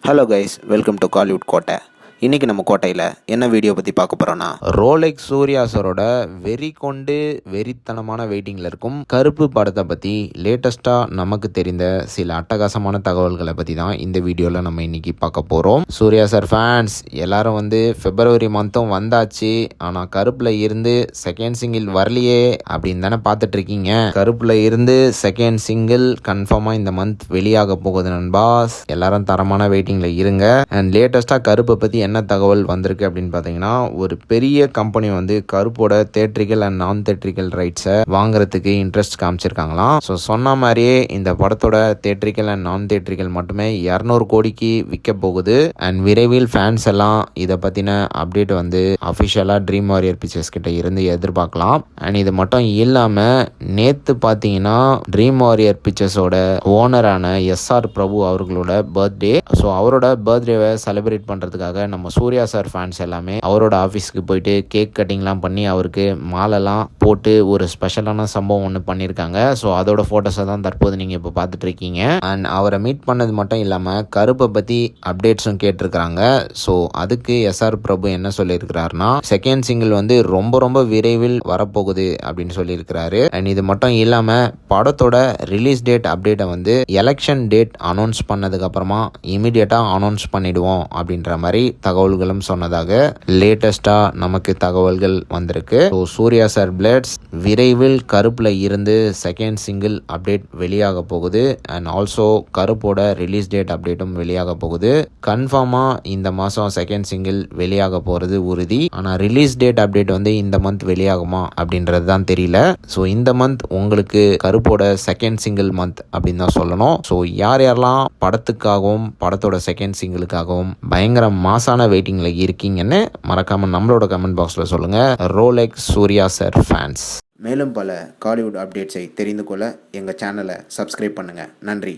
Hello guys, welcome to Kollywood கோட்டை. இன்றைக்கி நம்ம கோட்டையில் என்ன வீடியோ பற்றி பார்க்க போகிறோன்னா, ரோலெக்ஸ் சூர்யா சாரோட வெறி கொண்டு வெறித்தனமான வெயிட்டிங்கில் இருக்கும் கருப்பு படத்தை பற்றி லேட்டஸ்ட்டாக நமக்கு தெரிந்த சில அட்டகாசமான தகவல்களை பற்றி தான் இந்த வீடியோவில் நம்ம இன்றைக்கி பார்க்க போகிறோம். சூர்யா சார் ஃபேன்ஸ் எல்லாரும் February மந்த்தும் வந்தாச்சு, ஆனால் கருப்பில் இருந்து செகண்ட் சிங்கிள் வரலையே அப்படின்னு தானே பார்த்துட்ருக்கீங்க. கருப்பில் இருந்து செகண்ட் சிங்கிள் கன்ஃபார்மாக இந்த மந்த் வெளியாக போகுது நண்பாஸ். எல்லாரும் தரமான வெயிட்டிங்கில் இருங்க. அண்ட் லேட்டஸ்ட்டாக கருப்பை பற்றி என்ன தகவல் வந்திருக்கு அப்படின்னு பார்த்தீங்கன்னா, ஒரு பெரிய கம்பெனி கருப்போட தேட்ரிக்கல் அண்ட் நான் தேட்ரிக்கல் ரைட்ஸை வாங்குறதுக்கு இன்ட்ரெஸ்ட் காமிச்சிருக்காங்களாம். ஸோ சொன்ன மாதிரியே இந்த படத்தோட தேட்ரிக்கல் அண்ட் நான் தேட்ரிக்கல் மட்டுமே 200 கோடிக்கு விற்க போகுது. அண்ட் விரைவில் ஃபேன்ஸ் எல்லாம் இதை பற்றின அப்டேட் அஃபிஷியலாக ட்ரீம் வாரியர் பிக்சர்ஸ் கிட்ட இருந்து எதிர்பார்க்கலாம். அண்ட் இது மட்டும் இல்லாமல் நேற்று பார்த்தீங்கன்னா ட்ரீம் வாரியர் பிக்சர்ஸோட ஓனரான SR பிரபு அவர்களோட பர்த்டே. ஸோ அவரோட பர்த்டேவை செலிப்ரேட் பண்ணுறதுக்காக நம்ம சூர்யா சார் ஃபேன்ஸ் எல்லாமே அவரோட ஆஃபீஸ்க்கு போயிட்டு கேக் கட்டிங்லாம் பண்ணி அவருக்கு மாலைலாம் போட்டு ஒரு ஸ்பெஷலான சம்பவம் ஒன்று பண்ணியிருக்காங்க. ஸோ அதோட ஃபோட்டோஸை தான் தற்போது நீங்கள் இப்போ பார்த்துட்டு இருக்கீங்க. அண்ட் அவரை மீட் பண்ணது மட்டும் இல்லாமல் கருப்பை பற்றி அப்டேட்ஸும் கேட்டிருக்கிறாங்க. ஸோ அதுக்கு SR பிரபு என்ன சொல்லியிருக்கிறாருன்னா, செகண்ட் சிங்கிள் ரொம்ப ரொம்ப விரைவில் வரப்போகுது அப்படின்னு சொல்லியிருக்கிறாரு. அண்ட் இது மட்டும் இல்லாமல் படத்தோட ரிலீஸ் டேட் அப்டேட்டை எலெக்ஷன் டேட் அனௌன்ஸ் பண்ணதுக்கு அப்புறமா இமிடியேட்டாக அனௌன்ஸ் பண்ணிடுவோம் அப்படின்ற மாதிரி தகவல்களும் சொன்னதாக லேட்டஸ்டாக நமக்கு தகவல்கள் வந்திருக்கு. ஸோ சூர்யா சார் பிளட்ஸ் விரைவில் கருப்பில் இருந்து செகண்ட் சிங்கிள் அப்டேட் வெளியாக போகுது. அண்ட் ஆல்சோ கருப்போட ரிலீஸ் டேட் அப்டேட்டும் வெளியாக போகுது. கன்ஃபார்மாக இந்த மாதம் செகண்ட் சிங்கிள் வெளியாக போகிறது உறுதி. ஆனால் ரிலீஸ் டேட் அப்டேட் இந்த மந்த் வெளியாகுமா அப்படின்றது தான் தெரியல. ஸோ இந்த மந்த் உங்களுக்கு கருப்போட செகண்ட் சிங்கிள் மந்த் அப்படின்னு தான் சொல்லணும். ஸோ யாரெல்லாம் படத்துக்காகவும் படத்தோட செகண்ட் சிங்கிளுக்காகவும் பயங்கர மாசான வெயிட்டிங்கில் இருக்கீங்கன்னு மறக்காமல் நம்மளோட கமெண்ட் பாக்ஸில் சொல்லுங்கள். Rolex Suriya sir fans. மேலும் பல காலிவுட் அப்டேட்ஸை தெரிந்து கொள்ள எங்கள் சேனலை சப்ஸ்கிரைப் பண்ணுங்கள். நன்றி.